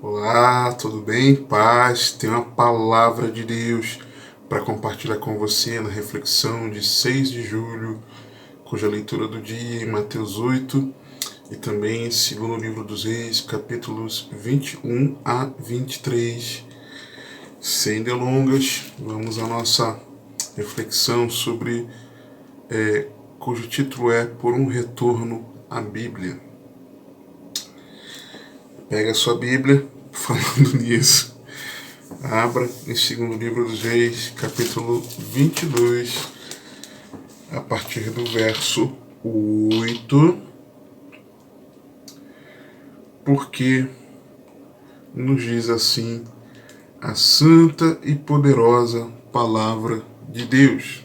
Olá, tudo bem? Paz, tenho uma palavra de Deus para compartilhar com você na reflexão de 6 de julho, cuja leitura do dia em Mateus 8 e também segundo livro dos Reis, capítulos 21 a 23. Sem delongas, vamos à nossa reflexão sobre cujo título é Por um Retorno à Bíblia. Pega a sua Bíblia, falando nisso. Abra em segundo livro dos Reis, capítulo 22, a partir do verso 8, porque nos diz assim a santa e poderosa palavra de Deus.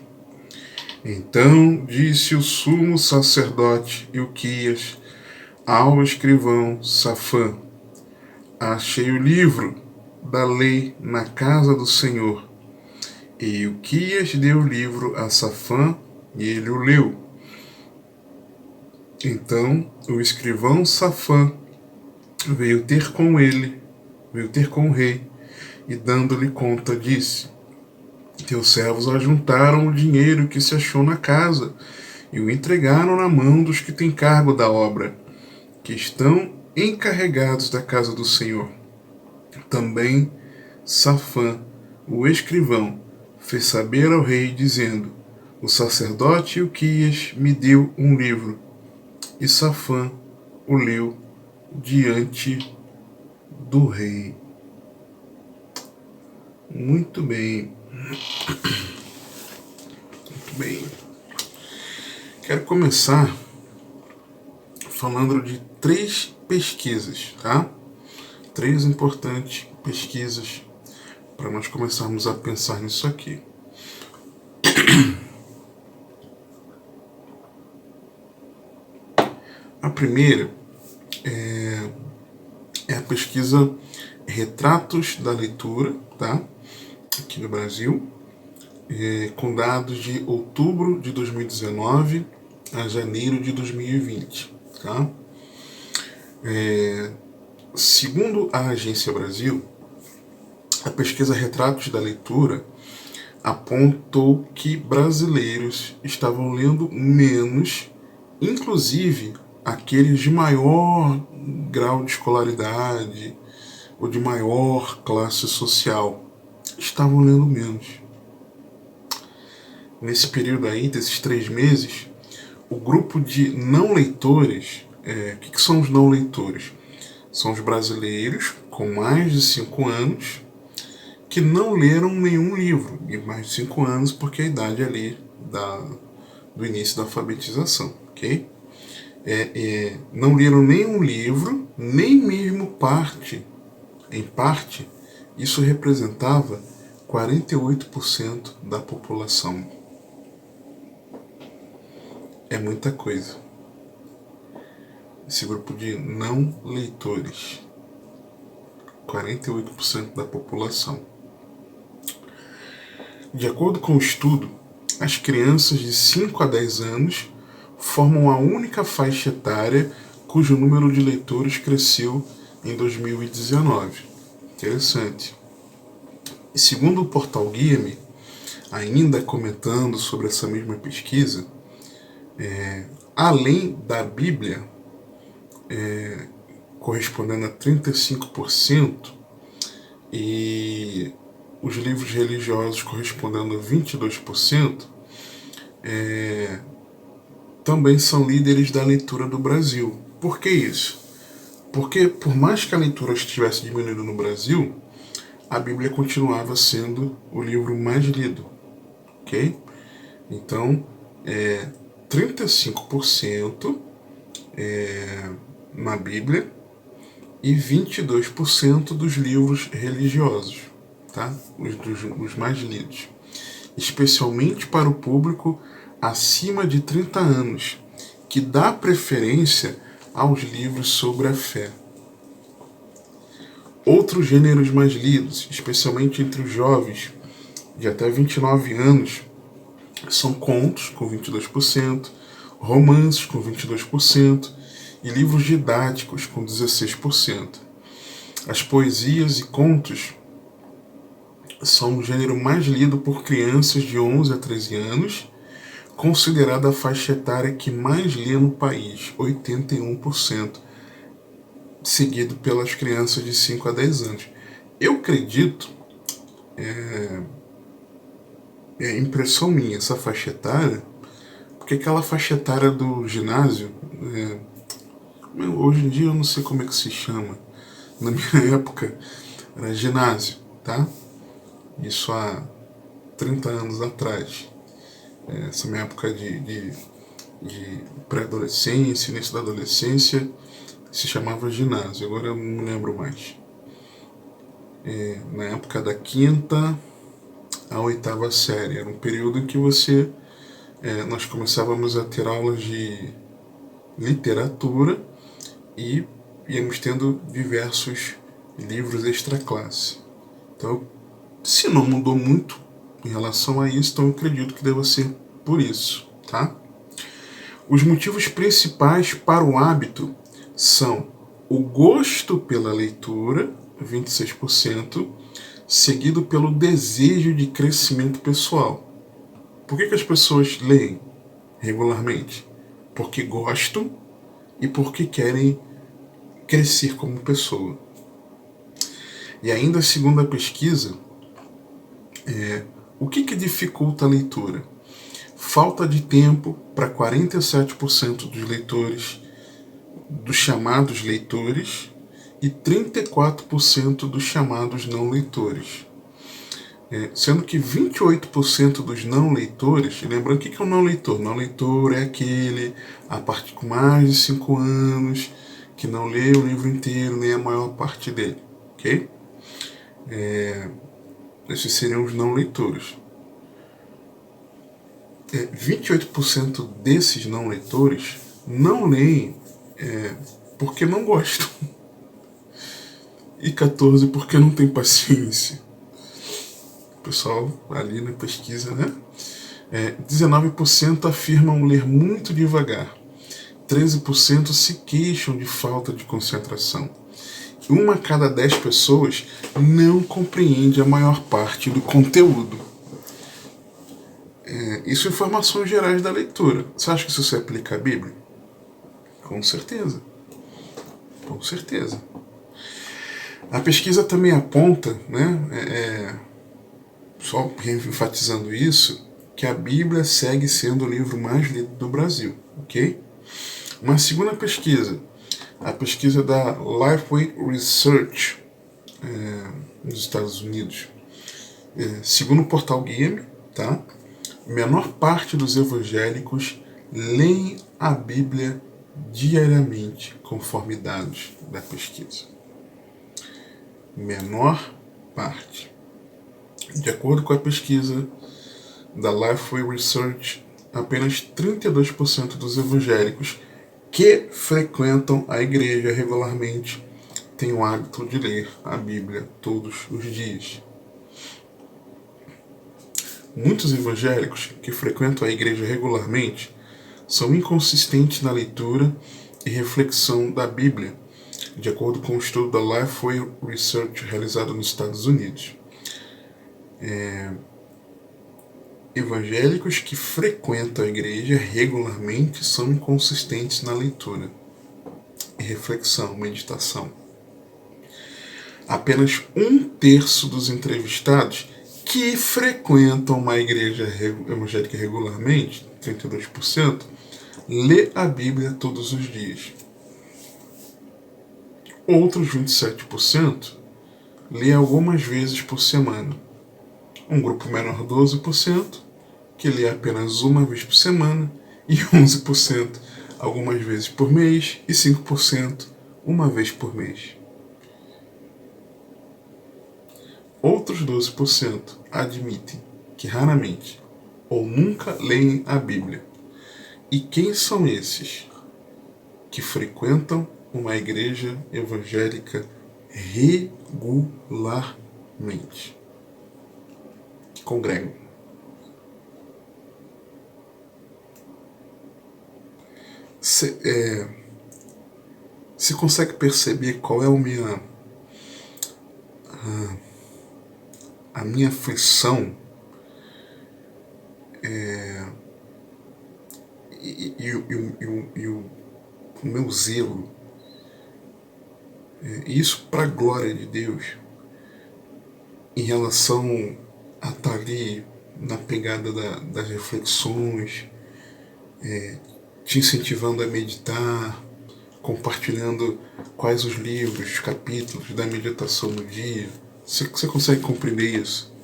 Então disse o sumo sacerdote Ilquias ao escrivão Safã: achei o livro da lei na casa do Senhor. E Ilquias deu o livro a Safã e ele o leu. Então o escrivão Safã veio ter com o rei, e dando-lhe conta, disse: teus servos ajuntaram o dinheiro que se achou na casa e o entregaram na mão dos que têm cargo da obra, que estão encarregados da casa do Senhor. Também Safã, o escrivão, fez saber ao rei, dizendo: o sacerdote Ilquias me deu um livro. E Safã o leu diante do rei. Muito bem. Muito bem. Quero começar falando de 3 pesquisas, tá? 3 importantes pesquisas para nós começarmos a pensar nisso aqui. A primeira é a pesquisa Retratos da Leitura, tá? Aqui no Brasil, com dados de outubro de 2019 a janeiro de 2020, tá? Segundo a Agência Brasil, a pesquisa Retratos da Leitura apontou que brasileiros estavam lendo menos, inclusive aqueles de maior grau de escolaridade ou de maior classe social, estavam lendo menos. Nesse período aí, desses 3 meses, o grupo de não leitores, o que são os não leitores? São os brasileiros com mais de 5 anos que não leram nenhum livro, e mais de 5 anos porque é a idade ali do início da alfabetização, ok? Não leram nenhum livro, nem mesmo em parte, isso representava 48% da população. É muita coisa. Esse grupo de não leitores, 48% da população. De acordo com o estudo, as crianças de 5 a 10 anos formam a única faixa etária cujo número de leitores cresceu em 2019. Interessante. E segundo o portal Guia-me, ainda comentando sobre essa mesma pesquisa, além da Bíblia, correspondendo a 35%, e os livros religiosos correspondendo a 22%, também são líderes da leitura do Brasil. Por que isso? Porque, por mais que a leitura estivesse diminuindo no Brasil, a Bíblia continuava sendo o livro mais lido, ok? Então, 35% na Bíblia e 22% dos livros religiosos, tá? Os mais lidos, especialmente para o público acima de 30 anos, que dá preferência aos livros sobre a fé. Outros gêneros mais lidos, especialmente entre os jovens de até 29 anos, são contos, com 22%, romances, com 22%, e livros didáticos, com 16%. As poesias e contos são o gênero mais lido por crianças de 11 a 13 anos, considerada a faixa etária que mais lê no país, 81%, seguido pelas crianças de 5 a 10 anos. Eu acredito, é impressão minha, essa faixa etária, porque aquela faixa etária do ginásio, hoje em dia eu não sei como é que se chama, na minha época era ginásio, tá? Isso há 30 anos atrás. Essa minha época de pré-adolescência, início da adolescência, se chamava ginásio, agora eu não me lembro mais. Na época da quinta à oitava série, era um período em que nós começávamos a ter aulas de literatura e íamos tendo diversos livros extra classe. Então, se não mudou muito em relação a isso, então eu acredito que deva ser por isso, tá? Os motivos principais para o hábito são o gosto pela leitura, 26%, seguido pelo desejo de crescimento pessoal. Por que as pessoas leem regularmente? Porque gostam e porque querem crescer como pessoa. E ainda segundo a pesquisa, o que dificulta a leitura? Falta de tempo para 47% dos leitores, dos chamados leitores, e 34% dos chamados não leitores. Sendo que 28% dos não leitores, lembrando o que é um não leitor? Não leitor é aquele a partir com mais de 5 anos, que não lê o livro inteiro, nem a maior parte dele, ok? Esses seriam os não leitores. 28% desses não leitores não leem porque não gostam. E 14% porque não tem paciência. O pessoal ali na pesquisa, né? 19% afirmam ler muito devagar. 13% se queixam de falta de concentração. Uma a cada 10 pessoas não compreende a maior parte do conteúdo. Isso são informações gerais da leitura. Você acha que isso se aplica à Bíblia? Com certeza. Com certeza. A pesquisa também aponta, né, só enfatizando isso, que a Bíblia segue sendo o livro mais lido do Brasil, ok? Uma segunda pesquisa, a pesquisa da Lifeway Research, nos Estados Unidos, segundo o portal Game, tá? A menor parte dos evangélicos leem a Bíblia diariamente, conforme dados da pesquisa. Menor parte. De acordo com a pesquisa da Lifeway Research, apenas 32% dos evangélicos que frequentam a igreja regularmente têm o hábito de ler a Bíblia todos os dias. Muitos evangélicos que frequentam a igreja regularmente são inconsistentes na leitura e reflexão da Bíblia, de acordo com o estudo da Lifeway Research realizado nos Estados Unidos. Evangélicos que frequentam a igreja regularmente são inconsistentes na leitura e reflexão, meditação. Apenas 1/3 dos entrevistados que frequentam uma igreja evangélica regularmente, 32%, lê a Bíblia todos os dias. Outros 27% lê algumas vezes por semana. Um grupo menor, 12%, que lê apenas uma vez por semana, e 11% algumas vezes por mês, e 5% uma vez por mês. Outros 12% admitem que raramente ou nunca leem a Bíblia. E quem são esses que frequentam uma igreja evangélica regularmente? Que congregam. Você consegue perceber qual é a minha a minha aflição e o meu zelo, isso para a glória de Deus, em relação a estar ali na pegada das reflexões, te incentivando a meditar, compartilhando quais os livros, os capítulos da meditação no dia. Você consegue compreender isso?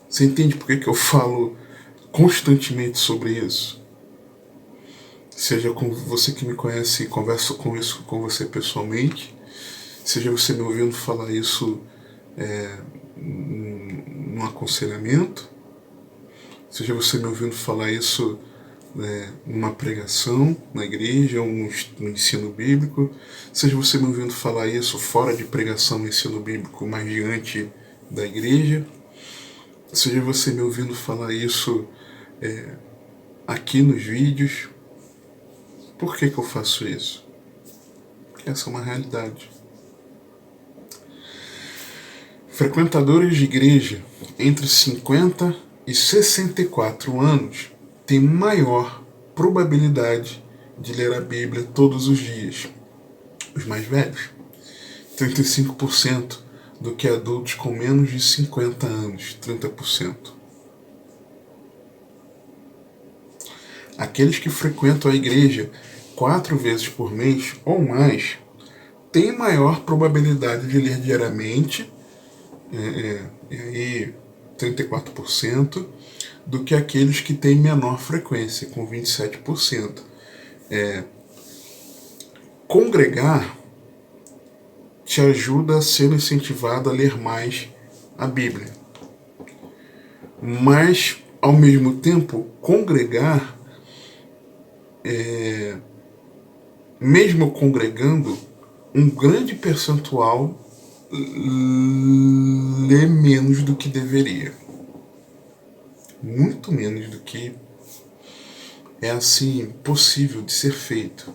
Você entende por que eu falo constantemente sobre isso? Seja com você que me conhece e converso com isso com você pessoalmente, seja você me ouvindo falar isso num aconselhamento, seja você me ouvindo falar isso numa pregação na igreja, ou no ensino bíblico, seja você me ouvindo falar isso fora de pregação no ensino bíblico, mas diante da igreja, seja você me ouvindo falar isso aqui nos vídeos. Por que eu faço isso? Porque essa é uma realidade. Frequentadores de igreja entre 50 e 64 anos têm maior probabilidade de ler a Bíblia todos os dias. Os mais velhos, 35%, do que adultos com menos de 50 anos, 30%. Aqueles que frequentam a igreja 4 vezes por mês ou mais têm maior probabilidade de ler diariamente, e aí 34%, do que aqueles que têm menor frequência, com 27%. Congregar te ajuda a ser incentivado a ler mais a Bíblia. Mas, ao mesmo tempo, congregar, mesmo congregando, um grande percentual lê menos do que deveria. Muito menos do que é assim possível de ser feito,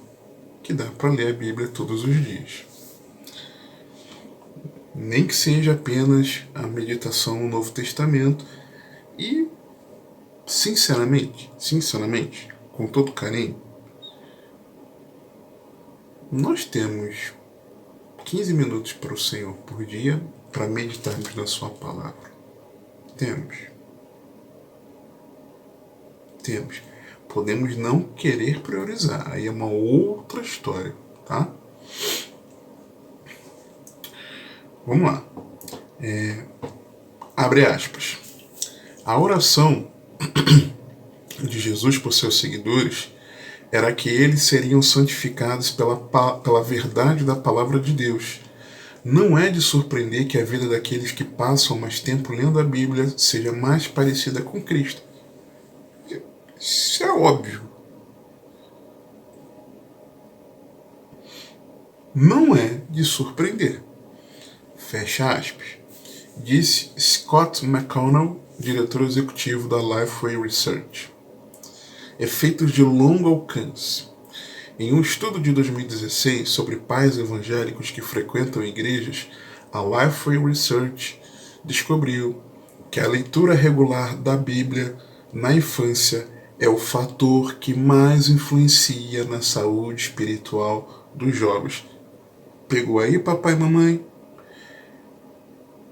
que dá para ler a Bíblia todos os dias. Nem que seja apenas a meditação no Novo Testamento. E, sinceramente, com todo carinho, nós temos 15 minutos para o Senhor por dia para meditarmos na sua palavra. Temos. Podemos não querer priorizar, aí é uma outra história, tá? Vamos lá. Abre aspas. A oração de Jesus por seus seguidores era que eles seriam santificados pela verdade da palavra de Deus. Não é de surpreender que a vida daqueles que passam mais tempo lendo a Bíblia seja mais parecida com Cristo. Isso é óbvio. Não é de surpreender. Fecha aspas. Disse Scott McConnell, diretor executivo da Lifeway Research. Efeitos de longo alcance. Em um estudo de 2016 sobre pais evangélicos que frequentam igrejas, a Lifeway Research descobriu que a leitura regular da Bíblia na infância é o fator que mais influencia na saúde espiritual dos jovens. Pegou aí, papai e mamãe?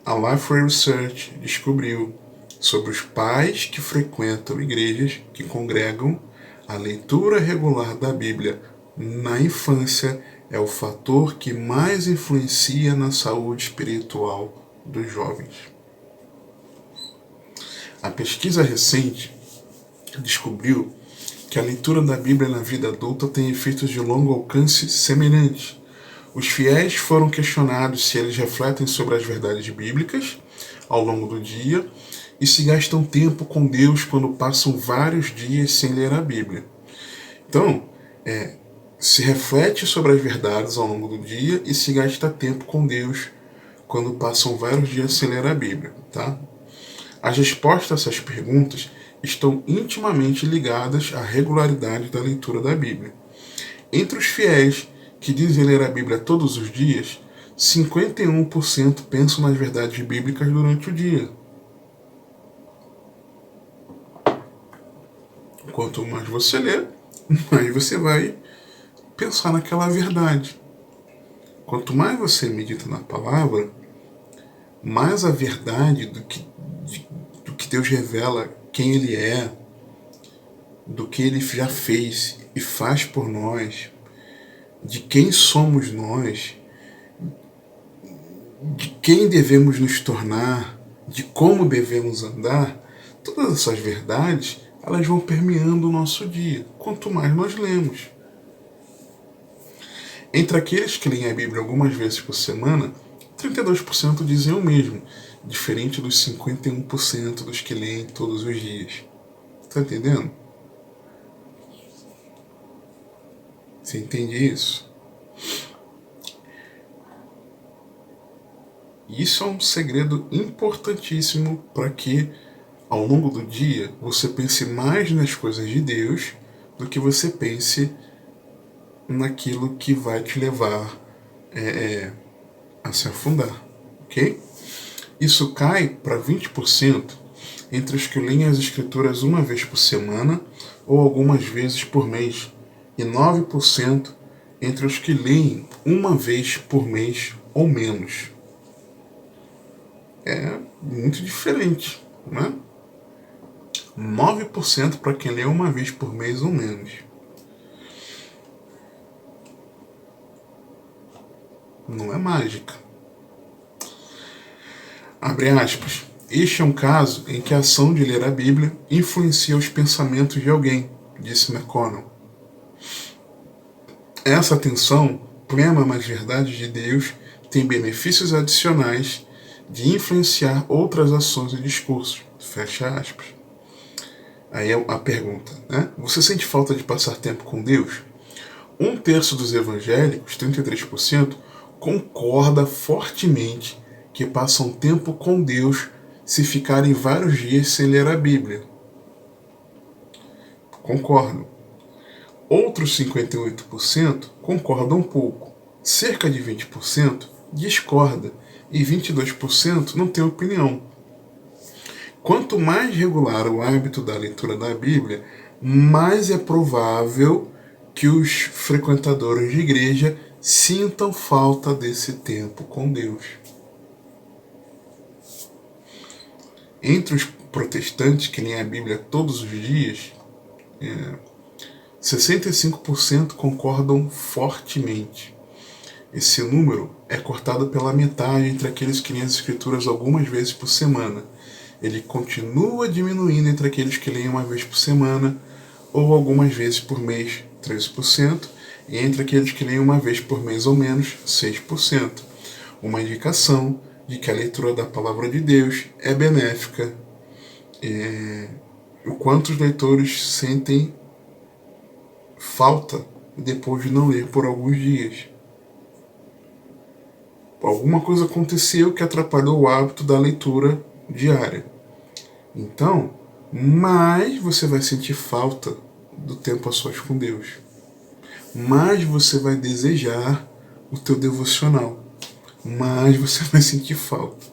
A Lifeway Research descobriu sobre os pais que frequentam igrejas, que congregam, a leitura regular da Bíblia na infância é o fator que mais influencia na saúde espiritual dos jovens. A pesquisa recente descobriu que a leitura da Bíblia na vida adulta tem efeitos de longo alcance semelhantes. Os fiéis foram questionados se eles refletem sobre as verdades bíblicas ao longo do dia e se gastam tempo com Deus quando passam vários dias sem ler a Bíblia. Então, se reflete sobre as verdades ao longo do dia e se gasta tempo com Deus quando passam vários dias sem ler a Bíblia, tá? As respostas a essas perguntas estão intimamente ligadas à regularidade da leitura da Bíblia. Entre os fiéis que dizem ler a Bíblia todos os dias, 51% pensam nas verdades bíblicas durante o dia. Quanto mais você lê, mais você vai pensar naquela verdade. Quanto mais você medita na palavra, mais a verdade do que Deus revela quem Ele é, do que Ele já fez e faz por nós, de quem somos nós, de quem devemos nos tornar, de como devemos andar, todas essas verdades, elas vão permeando o nosso dia, quanto mais nós lemos. Entre aqueles que leem a Bíblia algumas vezes por semana, 32% dizem o mesmo, diferente dos 51% dos que leem todos os dias. Está entendendo? Você entende isso? Isso é um segredo importantíssimo para que, ao longo do dia, você pense mais nas coisas de Deus do que você pense naquilo que vai te levar a se afundar, ok? Isso cai para 20% entre os que leem as escrituras uma vez por semana ou algumas vezes por mês, e 9% entre os que leem uma vez por mês ou menos. É muito diferente, né? 9% para quem lê uma vez por mês ou menos. Não é mágica. Abre aspas. Este é um caso em que a ação de ler a Bíblia influencia os pensamentos de alguém, disse McConnell. Essa atenção plena nas verdades de Deus tem benefícios adicionais de influenciar outras ações e discursos. Fecha aspas. Aí é a pergunta, né? Você sente falta de passar tempo com Deus? 1/3 dos evangélicos, 33%, concorda fortemente que passam tempo com Deus se ficarem vários dias sem ler a Bíblia. Concordo. Outros 58% concordam um pouco. Cerca de 20% discorda e 22% não tem opinião. Quanto mais regular o hábito da leitura da Bíblia, mais é provável que os frequentadores de igreja sintam falta desse tempo com Deus. Entre os protestantes que leem a Bíblia todos os dias, 65% concordam fortemente. Esse número é cortado pela metade entre aqueles que leem as escrituras algumas vezes por semana. Ele continua diminuindo entre aqueles que leem uma vez por semana ou algumas vezes por mês, 13%, e entre aqueles que leem uma vez por mês ou menos, 6%. Uma indicação de que a leitura da palavra de Deus é benéfica. O quanto os leitores sentem falta depois de não ler por alguns dias. Alguma coisa aconteceu que atrapalhou o hábito da leitura diária. Então, mais você vai sentir falta do tempo a sós com Deus. Mais você vai desejar o teu devocional. Mais você vai sentir falta.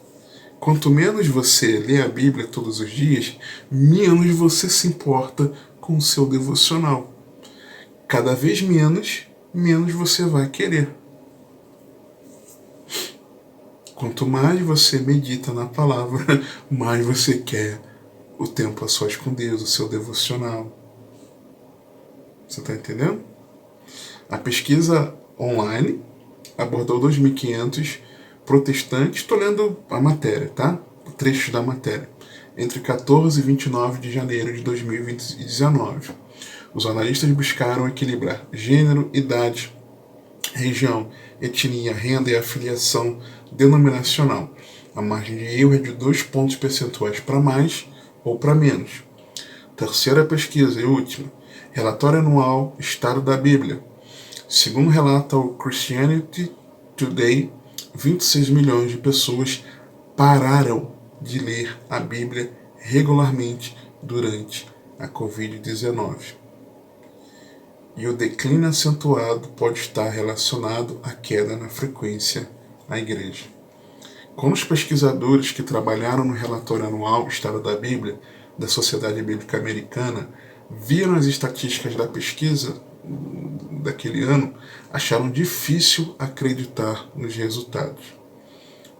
Quanto menos você lê a Bíblia todos os dias, menos você se importa com o seu devocional. Cada vez menos você vai querer. Quanto mais você medita na palavra, mais você quer o tempo a sós com Deus, o seu devocional. Você está entendendo? A pesquisa online abordou 2.500 protestantes, estou lendo a matéria, tá? Trechos da matéria, entre 14 e 29 de janeiro de 2019. Os analistas buscaram equilibrar gênero, idade, região, etnia, renda e afiliação denominacional. A margem de erro é de 2 pontos percentuais para mais ou para menos. Terceira pesquisa e última. Relatório anual Estado da Bíblia. Segundo relata o Christianity Today, 26 milhões de pessoas pararam de ler a Bíblia regularmente durante a Covid-19. E o declínio acentuado pode estar relacionado à queda na frequência à igreja. Quando os pesquisadores que trabalharam no relatório anual História da Bíblia, da Sociedade Bíblica Americana, viram as estatísticas da pesquisa daquele ano, acharam difícil acreditar nos resultados.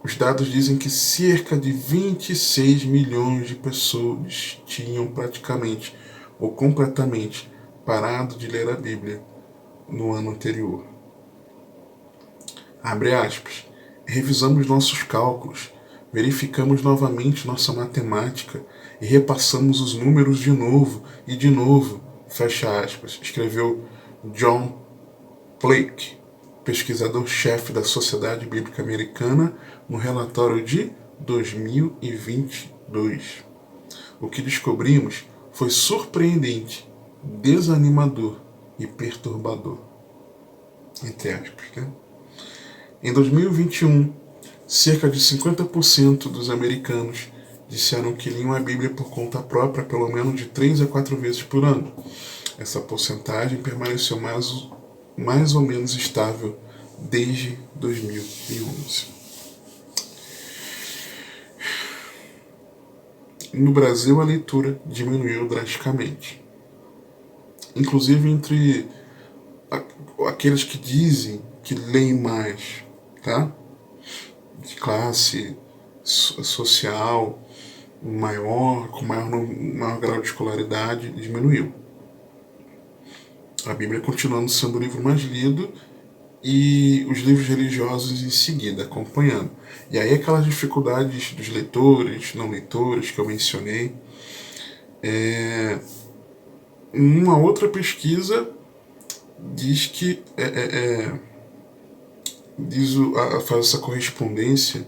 Os dados dizem que cerca de 26 milhões de pessoas tinham praticamente ou completamente parado de ler a Bíblia no ano anterior. Abre aspas. Revisamos nossos cálculos, verificamos novamente nossa matemática e repassamos os números de novo e de novo, fecha aspas, escreveu John Blake, pesquisador-chefe da Sociedade Bíblica Americana, no relatório de 2022. O que descobrimos foi surpreendente, desanimador e perturbador. Entre aspas, né? Em 2021, cerca de 50% dos americanos disseram que liam a Bíblia por conta própria pelo menos de 3 a 4 vezes por ano. Essa porcentagem permaneceu mais ou menos estável desde 2011. No Brasil, a leitura diminuiu drasticamente. Inclusive entre aqueles que dizem que leem mais, tá? De classe social maior, com maior grau de escolaridade, diminuiu. A Bíblia continuando sendo o livro mais lido e os livros religiosos em seguida, acompanhando. E aí aquelas dificuldades dos leitores, não leitores, que eu mencionei. Uma outra pesquisa diz que faz essa correspondência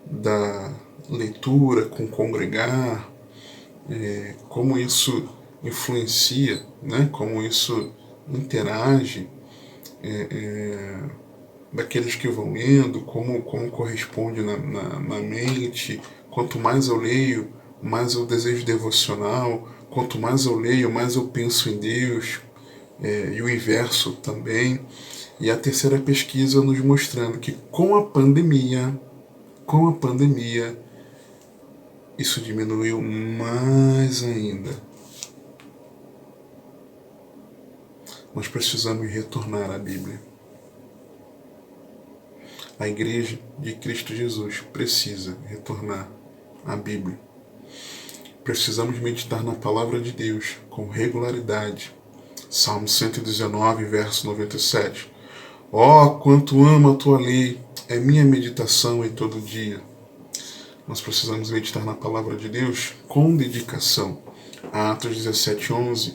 da leitura com congregar, como isso influencia, né? Como isso interage daqueles que vão lendo, como corresponde na mente. Quanto mais eu leio, mais eu desejo devocional. Quanto mais eu leio, mais eu penso em Deus, e o inverso também. E a terceira pesquisa nos mostrando que com a pandemia, isso diminuiu mais ainda. Nós precisamos retornar à Bíblia. A Igreja de Cristo Jesus precisa retornar à Bíblia. Precisamos meditar na Palavra de Deus com regularidade. Salmo 119, verso 97. Ó, quanto amo a tua lei, é minha meditação em todo dia. Nós precisamos meditar na Palavra de Deus com dedicação. Atos 17, 11.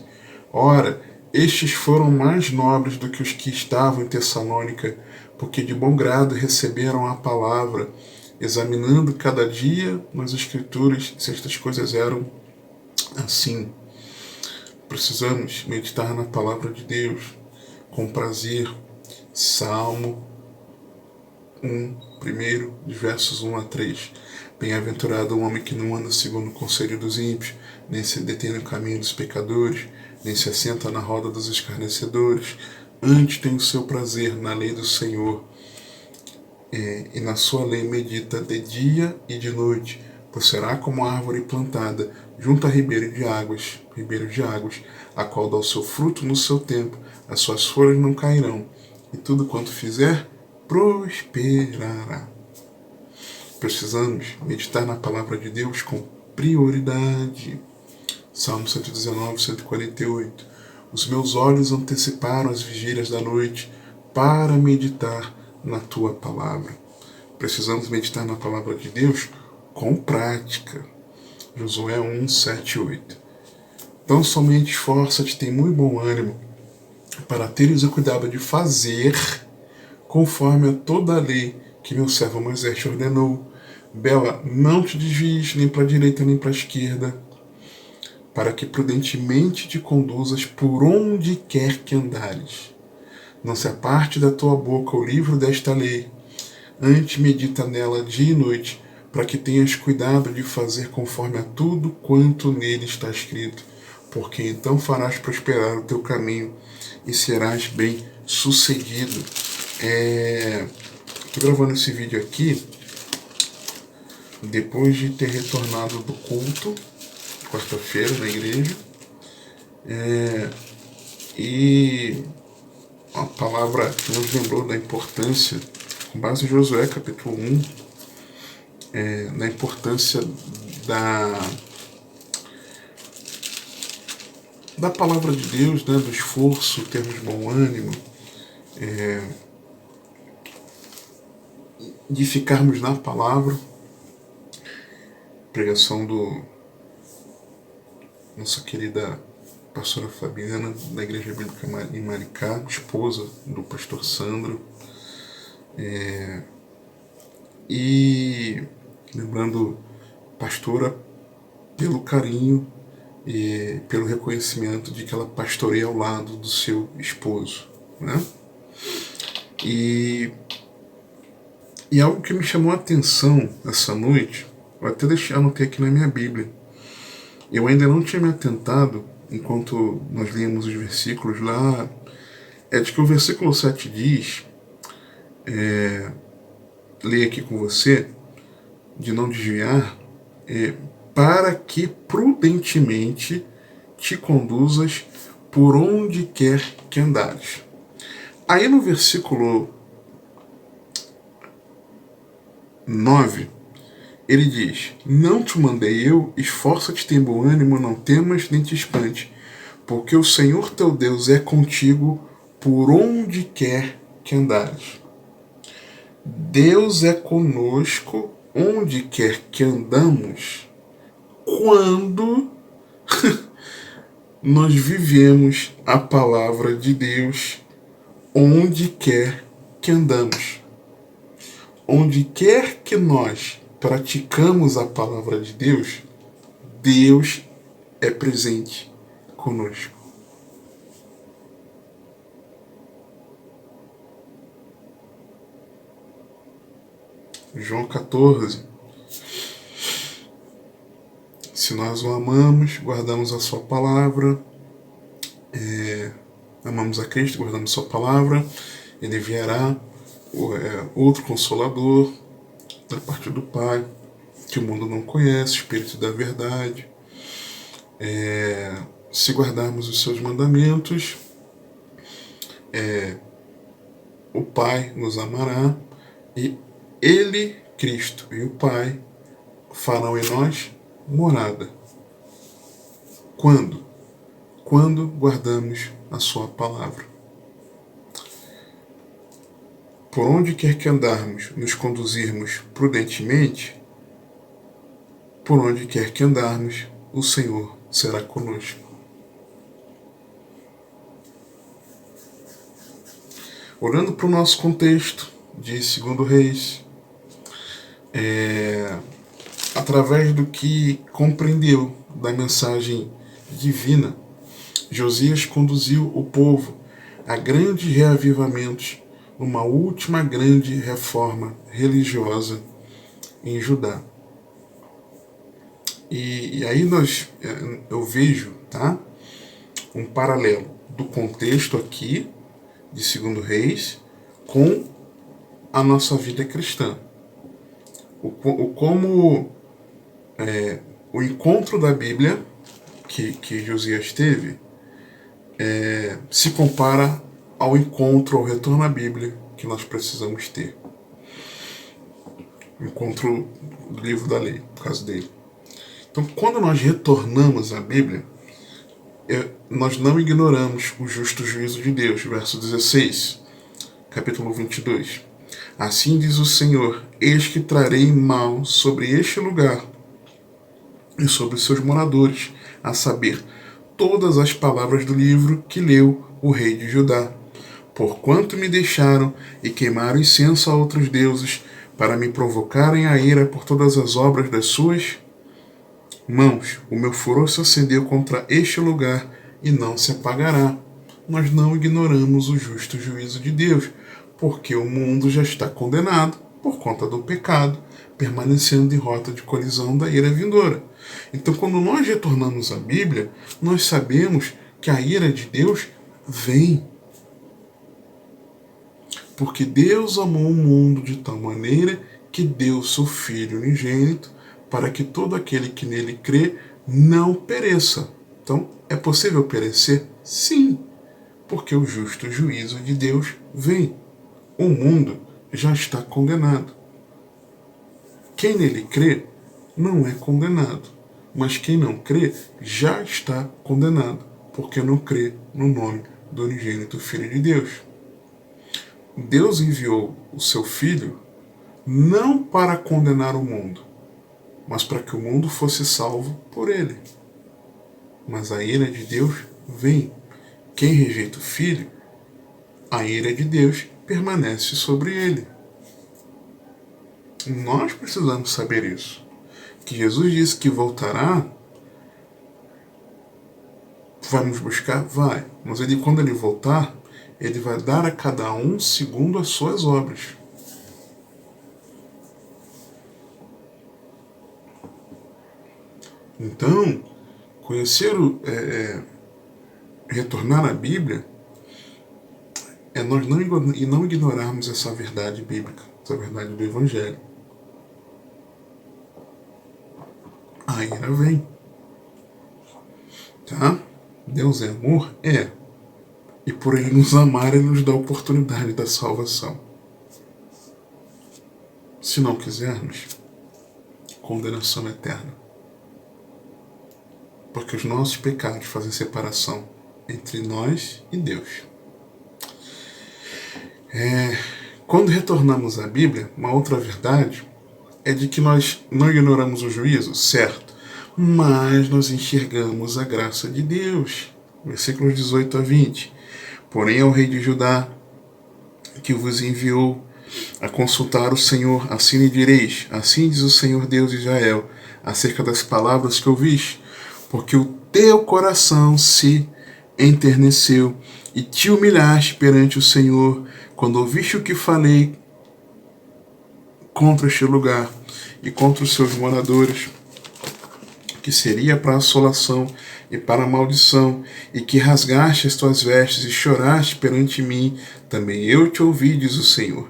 Ora, estes foram mais nobres do que os que estavam em Tessalônica, porque de bom grado receberam a palavra, examinando cada dia nas Escrituras se estas coisas eram assim. Precisamos meditar na Palavra de Deus com prazer. Salmo 1, primeiro, de versos 1 a 3. Bem-aventurado o homem que não anda segundo o conselho dos ímpios, nem se detém no caminho dos pecadores, nem se assenta na roda dos escarnecedores. Antes tem o seu prazer na lei do Senhor, e na sua lei medita de dia e de noite, pois será como a árvore plantada junto a ribeiro de águas, a qual dá o seu fruto no seu tempo, as suas folhas não cairão, e tudo quanto fizer, prosperará. Precisamos meditar na palavra de Deus com prioridade. Salmo 119, 148. Os meus olhos anteciparam as vigílias da noite para meditar na tua palavra. Precisamos meditar na palavra de Deus com prática. Josué 1, 7 e 8. Então somente esforça-te, tem muito bom ânimo, para teres o cuidado de fazer conforme a toda a lei que meu servo Moisés te ordenou. Bela, não te desvies nem para a direita nem para a esquerda, para que prudentemente te conduzas por onde quer que andares. Não se aparte da tua boca o livro desta lei, antes medita nela dia e noite, para que tenhas cuidado de fazer conforme a tudo quanto nele está escrito, porque então farás prosperar o teu caminho e serás bem sucedido. Estou gravando esse vídeo aqui depois de ter retornado do culto, quarta-feira, na igreja. E a palavra nos lembrou da importância, com base em Josué capítulo 1, da importância da palavra de Deus, né, do esforço, termos bom ânimo, de ficarmos na palavra. Pregação do nossa querida pastora Fabiana, da Igreja Bíblica em Maricá, esposa do pastor Sandro. E lembrando, pastora, pelo carinho e pelo reconhecimento de que ela pastoreia ao lado do seu esposo, né? E algo que me chamou a atenção essa noite, eu até anotei aqui na minha Bíblia. Eu ainda não tinha me atentado, enquanto nós líamos os versículos lá, é de que o versículo 7 diz, leio aqui com você, de não desviar, para que prudentemente te conduzas por onde quer que andares. Aí no versículo 9, ele diz: não te mandei eu, esforça-te, tem bom ânimo, não temas nem te espante, porque o Senhor teu Deus é contigo por onde quer que andares. Deus é conosco onde quer que andamos, quando nós vivemos a palavra de Deus onde quer que andamos. Onde quer que nós praticamos a palavra de Deus, Deus é presente conosco. João 14. Se nós o amamos, guardamos a sua palavra, amamos a Cristo, guardamos a sua palavra, ele enviará outro Consolador da parte do Pai, que o mundo não conhece, o Espírito da verdade. Se guardarmos os seus mandamentos, o Pai nos amará e Ele, Cristo e o Pai farão em nós morada. Quando? Quando guardamos a sua palavra. Por onde quer que andarmos, nos conduzirmos prudentemente, por onde quer que andarmos, o Senhor será conosco. Olhando para o nosso contexto de 2 Reis, através do que compreendeu da mensagem divina, Josias conduziu o povo a grandes reavivamentos, uma última grande reforma religiosa em Judá. E aí eu vejo, tá, um paralelo do contexto aqui de 2 Reis com a nossa vida cristã. Como o encontro da Bíblia que Josias teve se compara ao encontro, ao retorno à Bíblia que nós precisamos ter. O encontro do livro da lei, no caso dele. Então, quando nós retornamos à Bíblia, nós não ignoramos o justo juízo de Deus. Verso 16, capítulo 22. Assim diz o Senhor: eis que trarei mal sobre este lugar e sobre os seus moradores, a saber, todas as palavras do livro que leu o rei de Judá. Porquanto me deixaram e queimaram incenso a outros deuses, para me provocarem a ira por todas as obras das suas mãos, o meu furor se acendeu contra este lugar e não se apagará. Nós não ignoramos o justo juízo de Deus, porque o mundo já está condenado por conta do pecado, permanecendo em rota de colisão da ira vindoura. Então, quando nós retornamos à Bíblia, nós sabemos que a ira de Deus vem. Porque Deus amou o mundo de tal maneira que deu seu Filho unigênito, para que todo aquele que nele crê não pereça. Então, é possível perecer? Sim, porque o justo juízo de Deus vem. O mundo já está condenado. Quem nele crê não é condenado, mas quem não crê já está condenado, porque não crê no nome do unigênito Filho de Deus. Deus enviou o seu Filho não para condenar o mundo, mas para que o mundo fosse salvo por ele. Mas a ira de Deus vem. Quem rejeita o Filho, a ira de Deus permanece sobre ele. Nós precisamos saber isso. Que Jesus disse que voltará. Vai nos buscar? Vai. Mas quando ele voltar, ele vai dar a cada um segundo as suas obras. Então, conhecer retornar à Bíblia é nós não ignorarmos essa verdade bíblica, essa verdade do Evangelho. A ira vem. Tá? Deus é amor? É. E por ele nos amar, ele nos dá a oportunidade da salvação. Se não quisermos, condenação eterna. Porque os nossos pecados fazem separação entre nós e Deus. Quando retornamos à Bíblia, uma outra verdade é de que nós não ignoramos o juízo, certo, mas nós enxergamos a graça de Deus. Versículos 18 a 20. Porém ao rei de Judá, que vos enviou a consultar o Senhor, assim lhe direis: assim diz o Senhor Deus de Israel, acerca das palavras que ouvis, porque o teu coração se enterneceu e te humilhaste perante o Senhor, quando ouviste o que falei contra este lugar e contra os seus moradores, que seria para a assolação e para a maldição, e que rasgaste as tuas vestes e choraste perante mim, também eu te ouvi, diz o Senhor.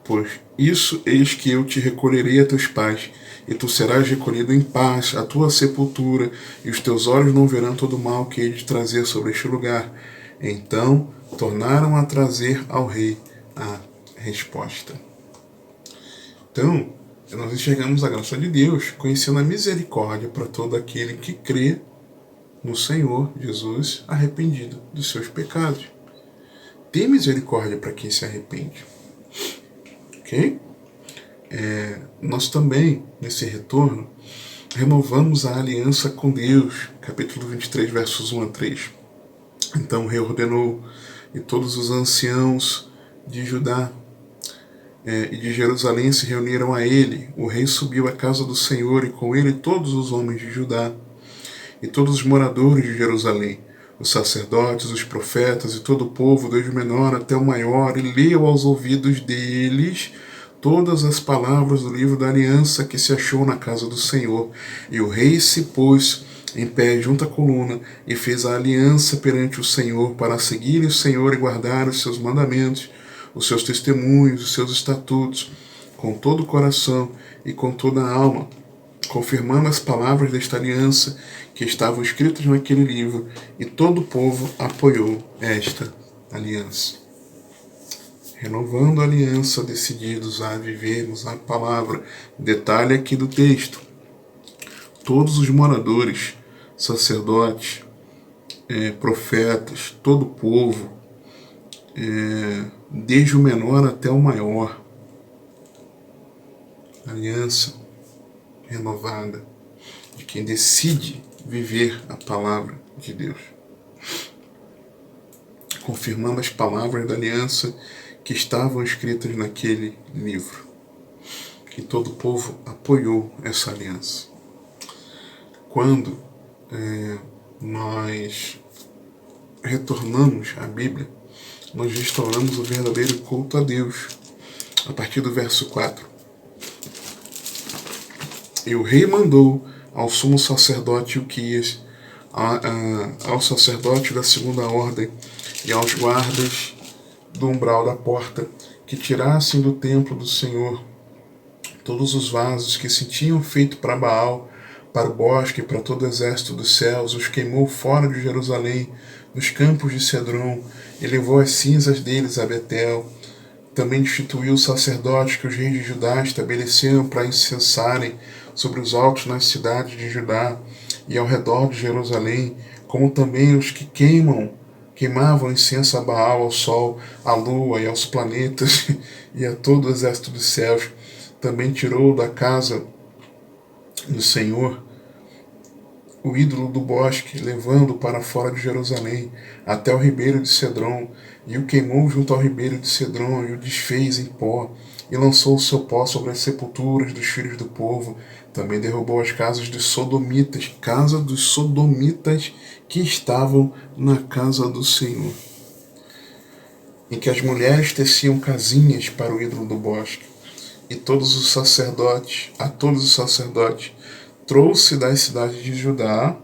Por isso eis que eu te recolherei a teus pais, e tu serás recolhido em paz à tua sepultura, e os teus olhos não verão todo o mal que hei de trazer sobre este lugar. Então tornaram a trazer ao rei a resposta. Então, nós enxergamos a graça de Deus, conhecendo a misericórdia para todo aquele que crê no Senhor Jesus, arrependido dos seus pecados. Tem misericórdia para quem se arrepende. Ok? Nós também, nesse retorno, renovamos a aliança com Deus. Capítulo 23, versos 1 a 3. Então reordenou, e todos os anciãos de Judá e de Jerusalém se reuniram a ele. O rei subiu à casa do Senhor, e com ele todos os homens de Judá e todos os moradores de Jerusalém, os sacerdotes, os profetas e todo o povo, desde o menor até o maior, e leu aos ouvidos deles todas as palavras do livro da aliança que se achou na casa do Senhor. E o rei se pôs em pé junto à coluna e fez a aliança perante o Senhor, para seguir o Senhor e guardar os seus mandamentos, os seus testemunhos, os seus estatutos, com todo o coração e com toda a alma, confirmando as palavras desta aliança que estavam escritas naquele livro, e todo o povo apoiou esta aliança. Renovando a aliança, decididos a vivermos a palavra. Detalhe aqui do texto: todos os moradores, sacerdotes, profetas, todo o povo, desde o menor até o maior. Aliança renovada de quem decide viver a palavra de Deus, confirmando as palavras da aliança que estavam escritas naquele livro. E todo o povo apoiou essa aliança. Quando nós retornamos à Bíblia, nós restauramos o verdadeiro culto a Deus. A partir do verso 4. E o rei mandou ao sumo sacerdote Ilquias, ao sacerdote da segunda ordem e aos guardas do umbral da porta, que tirassem do templo do Senhor todos os vasos que se tinham feito para Baal, para o bosque e para todo o exército dos céus, os queimou fora de Jerusalém, nos campos de Cedron, e levou as cinzas deles a Betel. Também destituiu os sacerdotes que os reis de Judá estabeleceram para incensarem sobre os altos nas cidades de Judá e ao redor de Jerusalém, como também os que queimavam incenso a Baal, ao sol, à lua e aos planetas e a todo o exército dos céus. Também tirou da casa do Senhor o ídolo do bosque, levando-o para fora de Jerusalém, até o ribeiro de Cedron, e o queimou junto ao ribeiro de Cedron, e o desfez em pó, e lançou o seu pó sobre as sepulturas dos filhos do povo. Também derrubou as casas dos sodomitas, casa dos sodomitas que estavam na casa do Senhor, em que as mulheres teciam casinhas para o ídolo do bosque. E a todos os sacerdotes, trouxe das cidades de Judá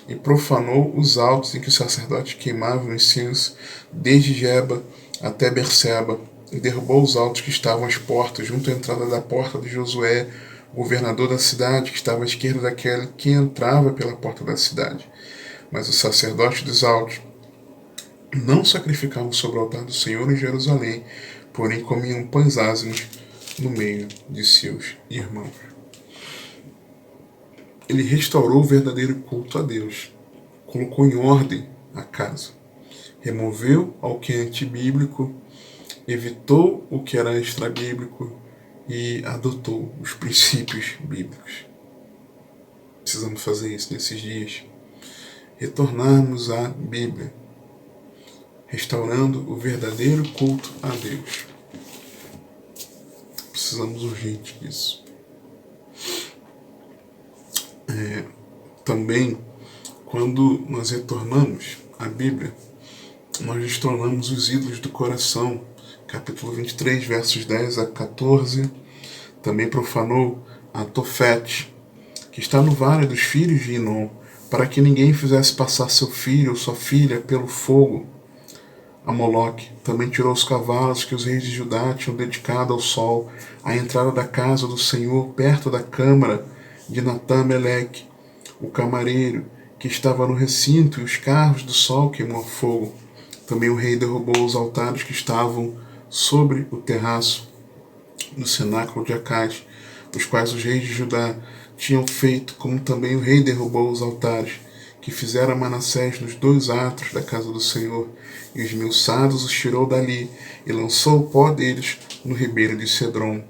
e profanou os altos em que os sacerdotes queimavam incenso, desde Geba até Berseba, e derrubou os altos que estavam às portas, junto à entrada da porta de Josué, governador da cidade, que estava à esquerda daquele que entrava pela porta da cidade. Mas os sacerdotes dos altos não sacrificavam sobre o altar do Senhor em Jerusalém, porém comiam pães ázimos no meio de seus irmãos. Ele restaurou o verdadeiro culto a Deus, colocou em ordem a casa, removeu o que é antibíblico, evitou o que era extrabíblico e adotou os princípios bíblicos. Precisamos fazer isso nesses dias. Retornarmos à Bíblia, restaurando o verdadeiro culto a Deus. Precisamos urgente disso. Também, quando nós retornamos à Bíblia, nós destronamos os ídolos do coração. Capítulo 23, versos 10 a 14. Também profanou a Tofete, que está no vale dos filhos de Inom, para que ninguém fizesse passar seu filho ou sua filha pelo fogo a Moloque. Também tirou os cavalos que os reis de Judá tinham dedicado ao sol, à entrada da casa do Senhor, perto da câmara de Natã-Meleque, o camareiro, que estava no recinto, e os carros do sol queimou a fogo. Também o rei derrubou os altares que estavam sobre o terraço do cenáculo de Acás, os quais os reis de Judá tinham feito, como também o rei derrubou os altares que fizera Manassés nos 2 atos da casa do Senhor, e esmiuçados os tirou dali, e lançou o pó deles no ribeiro de Cedron.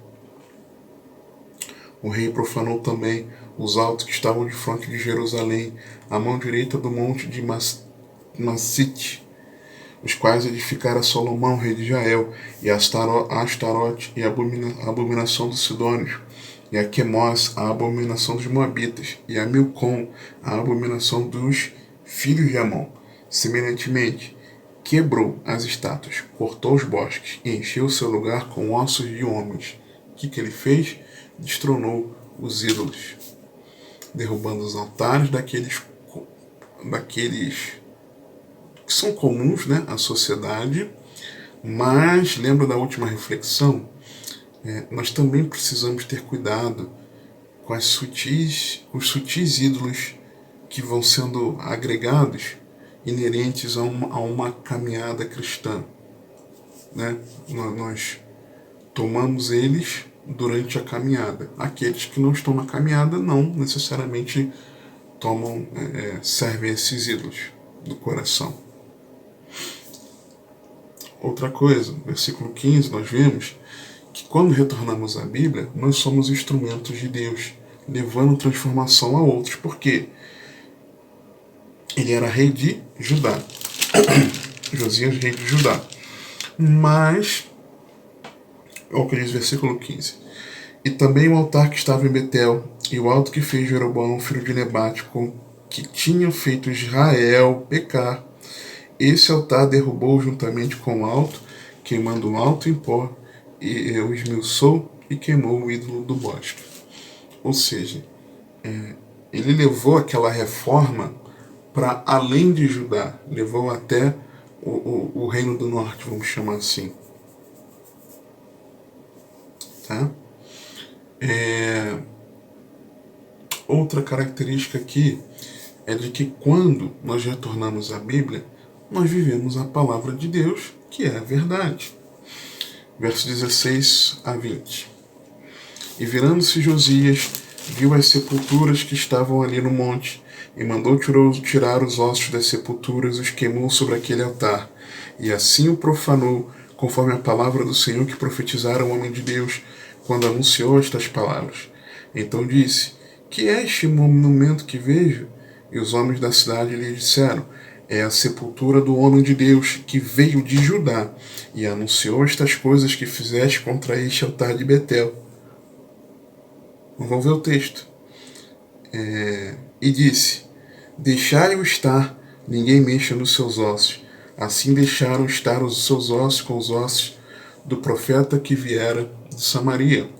O rei profanou também os altos que estavam de fronte de Jerusalém, à mão direita do monte de Massite, os quais edificara Salomão, rei de Israel, e a Astarote, e a abominação dos Sidônios, e a Quemós, a abominação dos Moabitas, e a Milcom, a abominação dos filhos de Amon. Semelhantemente, quebrou as estátuas, cortou os bosques, e encheu seu lugar com ossos de homens. O que ele fez? Destronou os ídolos, derrubando os altares daqueles que são comuns, né, à sociedade. Mas, lembra da última reflexão? Nós também precisamos ter cuidado com os sutis ídolos que vão sendo agregados, inerentes a uma caminhada cristã. Né? Nós tomamos eles durante a caminhada. Aqueles que não estão na caminhada não necessariamente servem esses ídolos do coração. Outra coisa, no versículo 15, nós vemos que quando retornamos à Bíblia, nós somos instrumentos de Deus, levando transformação a outros. Por quê? Ele era rei de Judá. Josias, rei de Judá. Mas, olha o que diz o versículo 15. E também o altar que estava em Betel, e o alto que fez Jeroboão, filho de Nebate, com que tinha feito Israel pecar, esse altar derrubou juntamente com o alto, queimando o alto em pó, e o esmiuçou e queimou o ídolo do bosque. Ou seja, ele levou aquela reforma para além de Judá, levou até o reino do norte, vamos chamar assim. Tá? Outra característica aqui é de que quando nós retornamos à Bíblia, nós vivemos a palavra de Deus, que é a verdade. Verso 16 a 20. E virando-se Josias, viu as sepulturas que estavam ali no monte, e mandou tirar os ossos das sepulturas e os queimou sobre aquele altar. E assim o profanou, conforme a palavra do Senhor que profetizara o homem de Deus, quando anunciou estas palavras. Então disse: que é este monumento que vejo? E os homens da cidade lhe disseram: é a sepultura do homem de Deus, que veio de Judá, e anunciou estas coisas que fizeste contra este altar de Betel. Vamos ver o texto. E disse: deixai-o estar, ninguém mexa nos seus ossos. Assim deixaram estar os seus ossos com os ossos do profeta que viera de Samaria.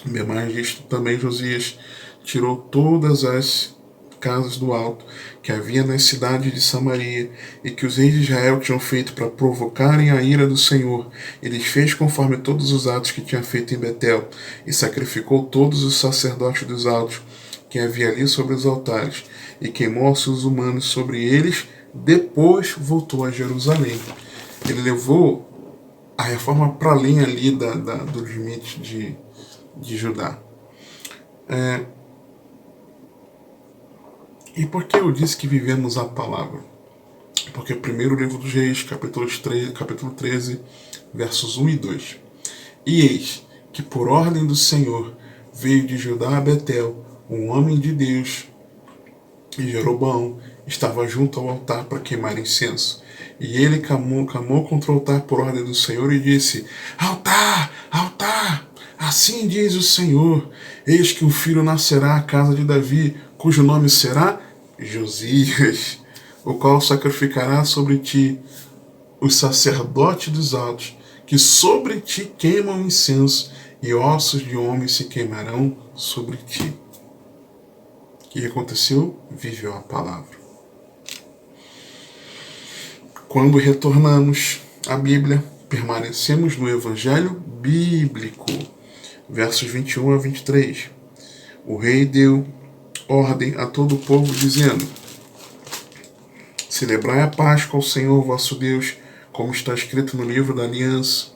Demais disto também Josias tirou todas as casas do alto que havia na cidade de Samaria e que os reis de Israel tinham feito para provocarem a ira do Senhor. Ele fez conforme todos os atos que tinha feito em Betel e sacrificou todos os sacerdotes dos altos que havia ali sobre os altares e queimou ossos humanos sobre eles. Depois voltou a Jerusalém. Ele levou a reforma para além ali do limite de Judá. E por que eu disse que vivemos a palavra? Porque primeiro livro dos Reis, capítulo 13, versos 1 e 2. E eis que por ordem do Senhor veio de Judá a Betel um homem de Deus, e Jeroboão estava junto ao altar para queimar incenso. E ele clamou contra o altar por ordem do Senhor e disse: altar, altar, assim diz o Senhor, eis que um filho nascerá à casa de Davi, cujo nome será Josias, o qual sacrificará sobre ti os sacerdotes dos altos, que sobre ti queimam incenso, e ossos de homens se queimarão sobre ti. O que aconteceu? Viveu a palavra. Quando retornamos à Bíblia, permanecemos no Evangelho bíblico. Versos 21 a 23. O rei deu ordem a todo o povo, dizendo: celebrai a Páscoa ao Senhor vosso Deus, como está escrito no livro da aliança,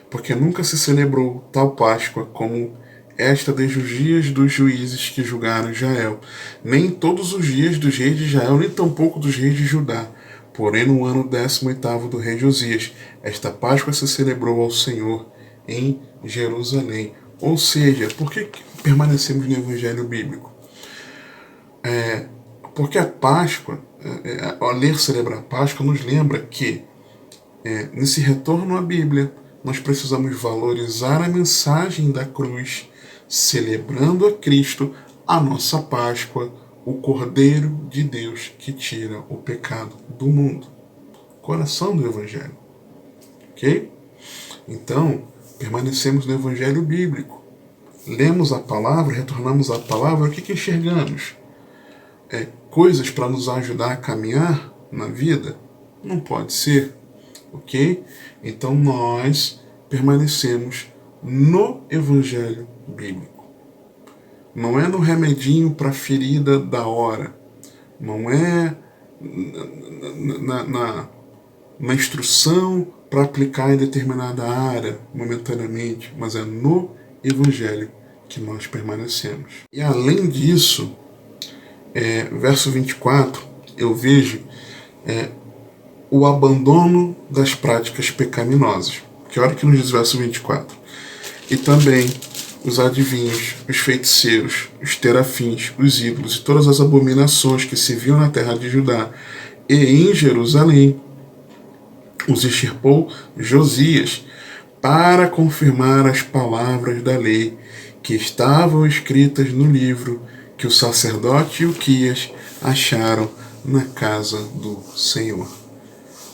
porque nunca se celebrou tal Páscoa como esta desde os dias dos juízes que julgaram Israel, nem todos os dias dos reis de Israel, nem tampouco dos reis de Judá. Porém, no ano 18º do rei Josias, esta Páscoa se celebrou ao Senhor em Jerusalém. Ou seja, por que permanecemos no Evangelho bíblico? Porque a Páscoa, ao ler celebrar a Páscoa, nos lembra que, nesse retorno à Bíblia, nós precisamos valorizar a mensagem da cruz, celebrando a Cristo, a nossa Páscoa, o Cordeiro de Deus que tira o pecado do mundo. Coração do Evangelho. Ok? Então, permanecemos no Evangelho bíblico. Lemos a palavra, retornamos à palavra, o que enxergamos? Coisas para nos ajudar a caminhar na vida? Não pode ser. Ok? Então nós permanecemos no Evangelho bíblico. Não é no remedinho para a ferida da hora. Não é na instrução para aplicar em determinada área momentaneamente, mas é no Evangelho que nós permanecemos. E além disso, verso 24, eu vejo o abandono das práticas pecaminosas. Que olha que nos diz o verso 24. E também os adivinhos, os feiticeiros, os terafins, os ídolos e todas as abominações que se viam na terra de Judá e em Jerusalém, os extirpou Josias para confirmar as palavras da lei que estavam escritas no livro que o sacerdote Ilquias acharam na casa do Senhor.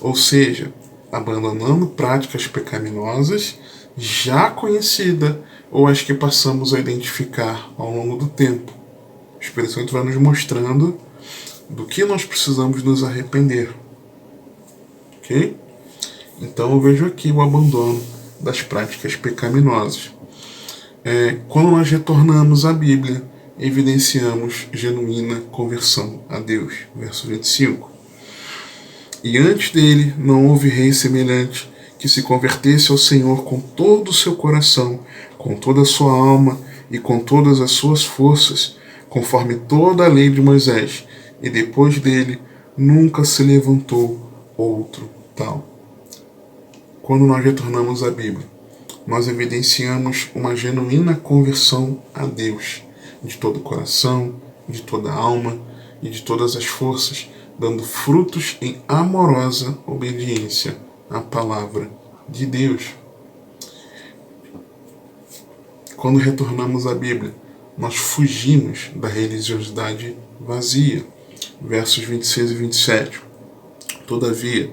Ou seja, abandonando práticas pecaminosas já conhecidas ou as que passamos a identificar ao longo do tempo. O Espírito Santo vai nos mostrando do que nós precisamos nos arrepender. Ok? Então eu vejo aqui o abandono das práticas pecaminosas. Quando nós retornamos à Bíblia, evidenciamos genuína conversão a Deus. Verso 25. E antes dele não houve rei semelhante que se convertesse ao Senhor com todo o seu coração, com toda a sua alma e com todas as suas forças, conforme toda a lei de Moisés, e depois dele nunca se levantou outro tal. Quando nós retornamos à Bíblia, nós evidenciamos uma genuína conversão a Deus, de todo o coração, de toda a alma e de todas as forças, dando frutos em amorosa obediência à palavra de Deus. Quando retornamos à Bíblia, nós fugimos da religiosidade vazia. Versos 26 e 27. Todavia,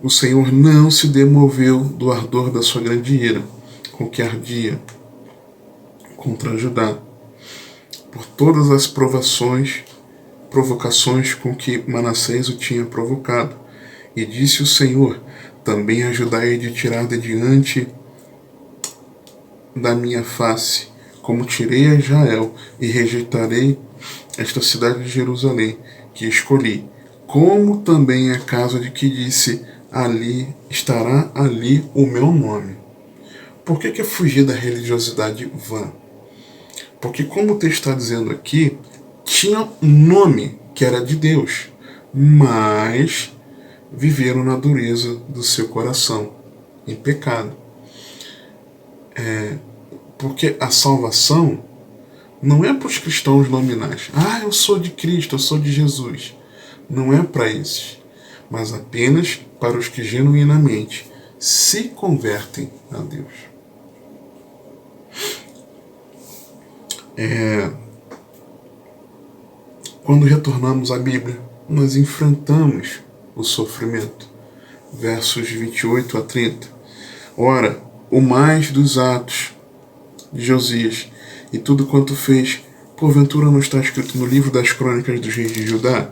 o Senhor não se demoveu do ardor da sua grande ira, com que ardia contra Judá, por todas as provocações com que Manassés o tinha provocado. E disse o Senhor: também a Judá hei de tirar de diante da minha face, como tirei a Israel, e rejeitarei esta cidade de Jerusalém, que escolhi, como também a casa de que disse: ali estará ali o meu nome. Por que é fugir da religiosidade vã? Porque, como o texto está dizendo aqui, tinha um nome que era de Deus, mas viveram na dureza do seu coração, em pecado. Porque a salvação não é para os cristãos nominais. Eu sou de Cristo, eu sou de Jesus. Não é para esses, mas apenas para os que genuinamente se convertem a Deus. Quando retornamos à Bíblia, nós enfrentamos o sofrimento. Versos 28 a 30. Ora, o mais dos atos de Josias e tudo quanto fez, porventura não está escrito no livro das crônicas dos reis de Judá?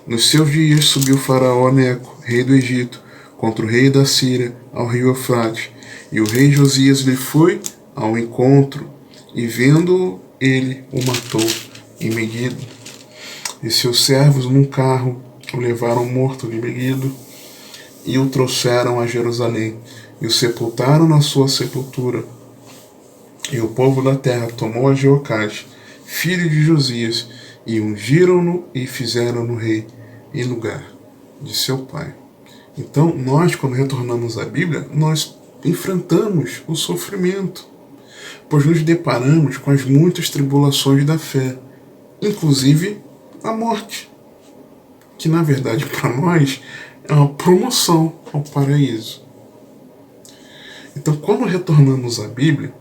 Nos seus dias subiu Faraó Neco, rei do Egito, contra o rei da Síria, ao rio Eufrates, e o rei Josias lhe foi ao encontro, e vendo-o, ele o matou em Meguido. E seus servos num carro o levaram morto de Meguido, e o trouxeram a Jerusalém, e o sepultaram na sua sepultura. E o povo da terra tomou a Jeocás, filho de Josias, e ungiram-no e fizeram-no rei em lugar de seu pai. Então, nós, quando retornamos à Bíblia, nós enfrentamos o sofrimento, pois nos deparamos com as muitas tribulações da fé, inclusive a morte, que na verdade para nós é uma promoção ao paraíso. Então, quando retornamos à Bíblia,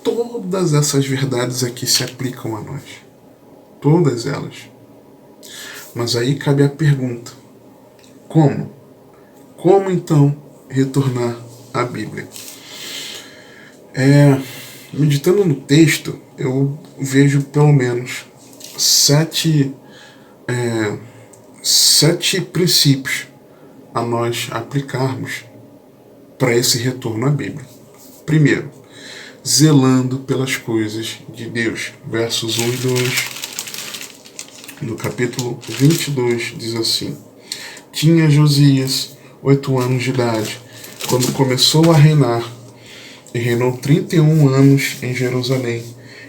todas essas verdades aqui se aplicam a nós. Todas elas. Mas aí cabe a pergunta: como? Como então retornar à Bíblia? Meditando no texto, eu vejo pelo menos sete princípios a nós aplicarmos para esse retorno à Bíblia. Primeiro, zelando pelas coisas de Deus. Versos 1 e 2 do capítulo 22 diz assim: tinha Josias 8 anos de idade quando começou a reinar, e reinou 31 anos em Jerusalém,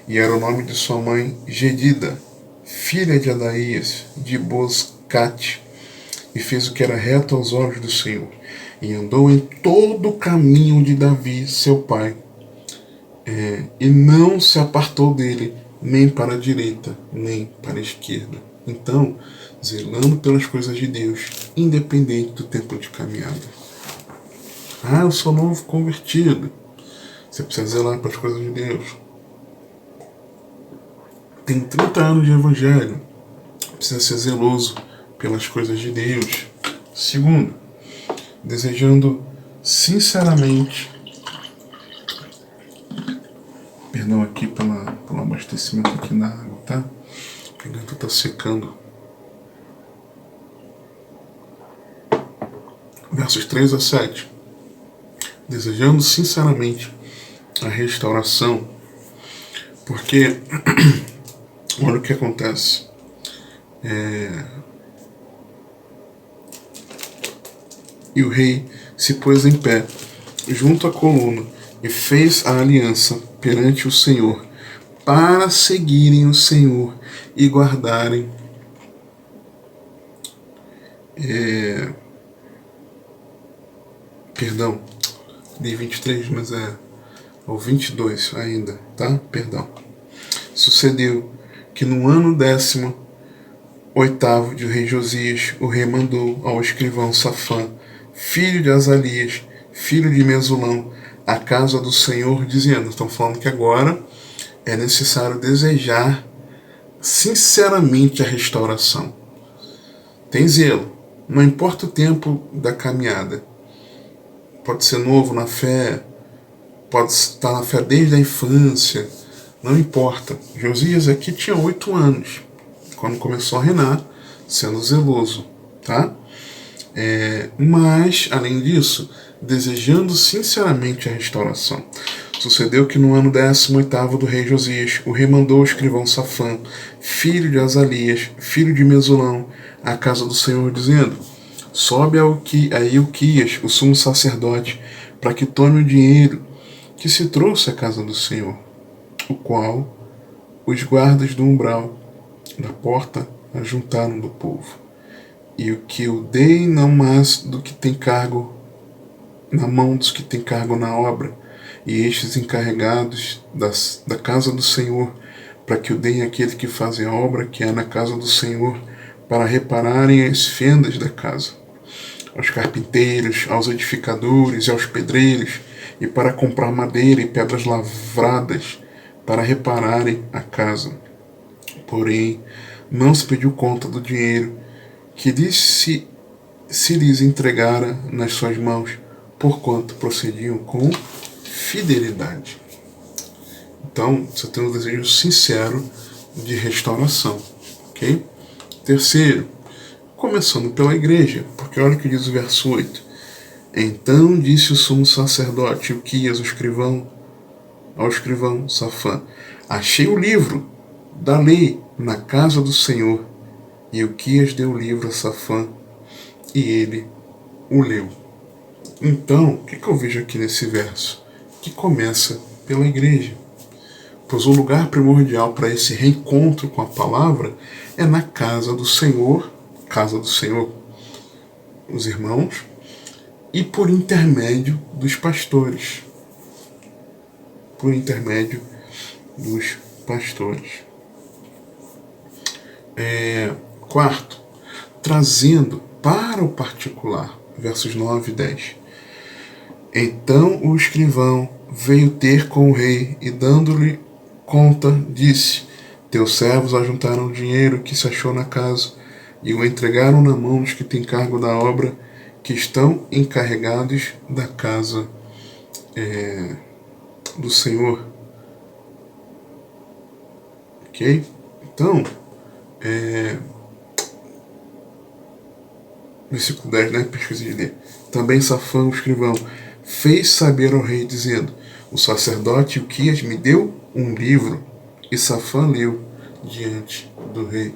e era o nome de sua mãe Gedida, filha de Adaías, de Boscate, e fez o que era reto aos olhos do Senhor, e andou em todo o caminho de Davi, seu pai, e não se apartou dele, nem para a direita, nem para a esquerda. Então, zelando pelas coisas de Deus, independente do tempo de caminhada. Eu sou novo convertido. Você precisa zelar pelas coisas de Deus. Tem 30 anos de evangelho. Precisa ser zeloso pelas coisas de Deus. Segundo, desejando sinceramente, perdão aqui pelo abastecimento aqui na água, tá? A garganta tá secando. Versos 3 a 7. Desejando sinceramente a restauração, porque olha o que acontece. E o rei se pôs em pé junto à coluna e fez a aliança perante o Senhor, para seguirem o Senhor e guardarem perdão, li 23, mas é o 22 ainda, tá? Perdão. Sucedeu que no ano 18º de rei Josias, o rei mandou ao escrivão Safã, filho de Azalias, filho de Mesulão, a casa do Senhor, dizendo, estão falando que agora é necessário desejar sinceramente a restauração. Tem zelo, não importa o tempo da caminhada. Pode ser novo na fé, pode estar na fé desde a infância, não importa. Josias aqui tinha 8 anos, quando começou a reinar, sendo zeloso, tá? Mas, além disso, desejando sinceramente a restauração. Sucedeu que no ano 18º do rei Josias, o rei mandou o escrivão Safã, filho de Azalias, filho de Mesulão, à casa do Senhor, dizendo, sobe a Ilquias, o sumo sacerdote, para que tome o dinheiro que se trouxe à casa do Senhor, o qual os guardas do umbral da porta ajuntaram do povo. E o que eu dei não mais do que tem cargo na mão dos que têm cargo na obra, e estes encarregados da casa do Senhor, para que o deem àquele que fazem a obra que é na casa do Senhor, para repararem as fendas da casa, aos carpinteiros, aos edificadores e aos pedreiros, e para comprar madeira e pedras lavradas, para repararem a casa. Porém, não se pediu conta do dinheiro que se lhes entregara nas suas mãos, porquanto procediam com fidelidade. Então, você tem um desejo sincero de restauração, ok? Terceiro, começando pela igreja, porque olha o que diz o verso 8. Então disse o sumo sacerdote Ilquias, ao escrivão Safã, achei o livro da lei na casa do Senhor. E Ilquias deu o livro a Safã, e ele o leu. Então, o que eu vejo aqui nesse verso? Que começa pela igreja. Pois o lugar primordial para esse reencontro com a palavra é na casa do Senhor, os irmãos, e por intermédio dos pastores. Quarto, trazendo para o particular, versos 9 e 10. Então o escrivão veio ter com o rei e, dando-lhe conta, disse, teus servos ajuntaram o dinheiro que se achou na casa e o entregaram na mão dos que têm cargo da obra, que estão encarregados da casa do Senhor. Ok? Então, versículo 10, né? Pesquisa de ler. Também Safã, o escrivão, fez saber ao rei, dizendo, o sacerdote Ilquias me deu um livro, e Safã leu diante do rei.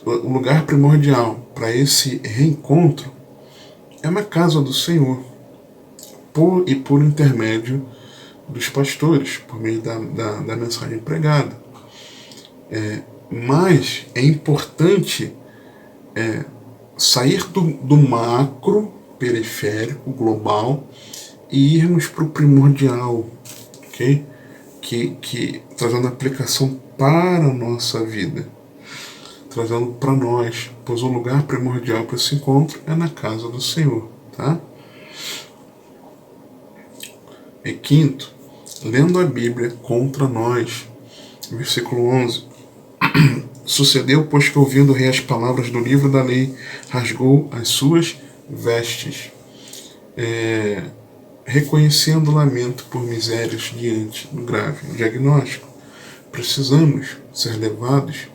O lugar primordial para esse reencontro é na casa do Senhor, por intermédio dos pastores, por meio da mensagem pregada. Mas é importante sair do macro, periférico, global, e irmos para o primordial, ok? Que trazendo aplicação para a nossa vida, trazendo para nós, pois o lugar primordial para esse encontro é na casa do Senhor, tá? E quinto, lendo a Bíblia contra nós, versículo 11. Sucedeu, pois que ouvindo o rei as palavras do livro da lei, rasgou as suas vestes, reconhecendo o lamento por misérias diante do grave diagnóstico. Precisamos ser levados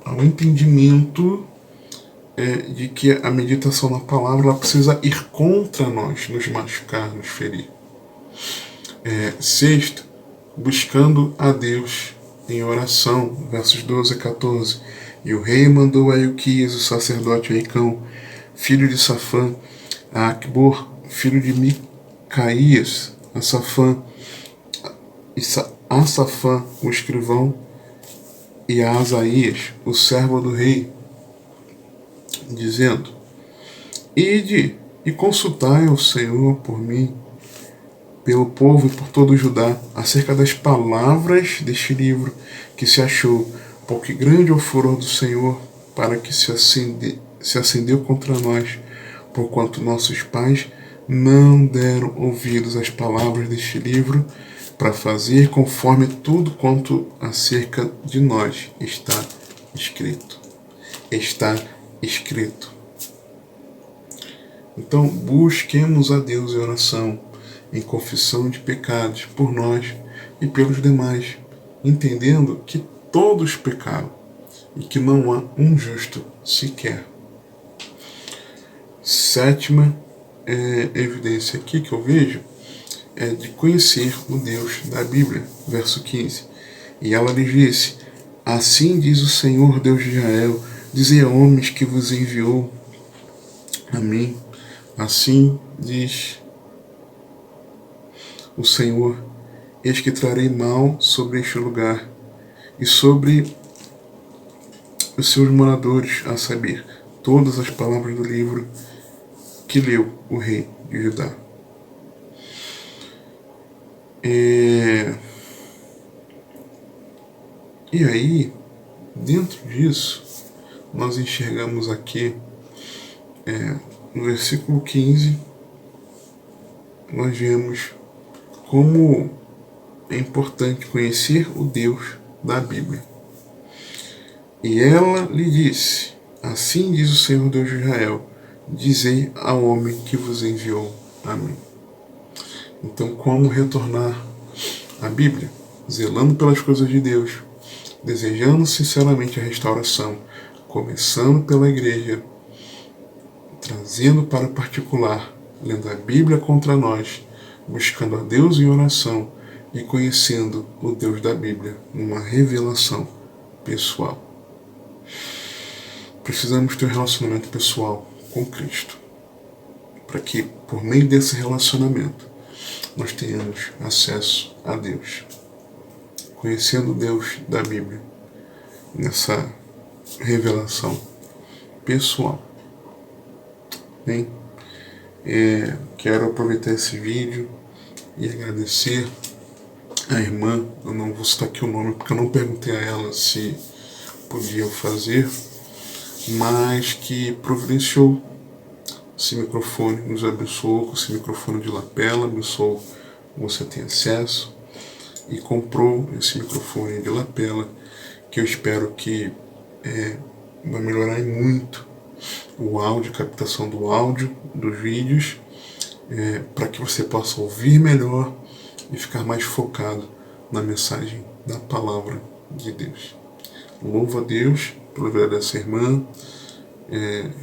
ao entendimento de que a meditação na palavra ela precisa ir contra nós, nos machucar, nos ferir. Sexto, buscando a Deus em oração, versos 12 a 14. E o rei mandou a Ilquias, o sacerdote Aicão, filho de Safã, a Acbor, filho de Micaías, a Safã, o escrivão, e a Asaías, o servo do rei, dizendo: Ide e consultai ao Senhor por mim, pelo povo e por todo o Judá, acerca das palavras deste livro que se achou, porque grande é o furor do Senhor, para que se acendeu contra nós, porquanto nossos pais não deram ouvidos às palavras deste livro, para fazer conforme tudo quanto acerca de nós está escrito. Está escrito. Então, busquemos a Deus em oração, em confissão de pecados por nós e pelos demais, entendendo que todos pecaram e que não há um justo sequer. Sétima evidência aqui que eu vejo é de conhecer o Deus da Bíblia, verso 15. E ela lhe disse: Assim diz o Senhor Deus de Israel, dizei a homens que vos enviou a mim, assim diz o Senhor, eis que trarei mal sobre este lugar e sobre os seus moradores, a saber, todas as palavras do livro que leu o rei de Judá. E aí, dentro disso, nós enxergamos aqui, no versículo 15, nós vemos como é importante conhecer o Deus da Bíblia. E ela lhe disse: Assim diz o Senhor Deus de Israel, dizei ao homem que vos enviou a mim. Então, como retornar à Bíblia? Zelando pelas coisas de Deus, desejando sinceramente a restauração, começando pela igreja, trazendo para o particular, lendo a Bíblia contra nós, buscando a Deus em oração e conhecendo o Deus da Bíblia numa revelação pessoal. Precisamos ter um relacionamento pessoal com Cristo, para que, por meio desse relacionamento, nós tenhamos acesso a Deus, conhecendo o Deus da Bíblia, nessa revelação pessoal. Bem, quero aproveitar esse vídeo e agradecer a irmã, eu não vou citar aqui o nome porque eu não perguntei a ela se podia fazer, mas que providenciou esse microfone, nos abençoou com esse microfone de lapela, abençoou você ter acesso e comprou esse microfone de lapela, que eu espero que vai melhorar muito o áudio, a captação do áudio dos vídeos, para que você possa ouvir melhor e ficar mais focado na mensagem da palavra de Deus. Louvo a Deus pela vida dessa irmã,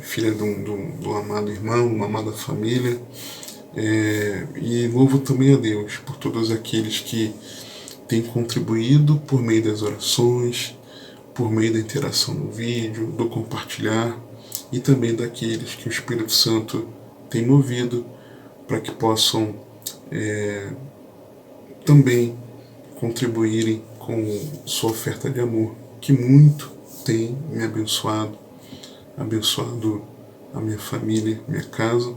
filha do amado irmão, uma amada família, e louvo também a Deus por todos aqueles que têm contribuído por meio das orações, por meio da interação no vídeo, do compartilhar, e também daqueles que o Espírito Santo tem movido para que possam também contribuírem com sua oferta de amor, que muito tem me abençoado a minha família, minha casa.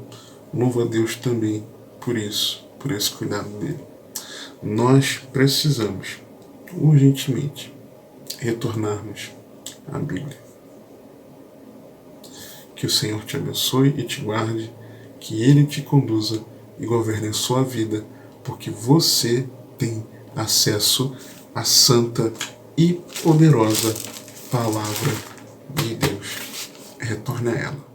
Louvo a Deus também por isso, por esse cuidado dele. Nós precisamos urgentemente retornarmos à Bíblia. Que o Senhor te abençoe e te guarde, que Ele te conduza e governe a sua vida, porque você tem acesso à santa e poderosa Palavra de Deus. Retorne a ela.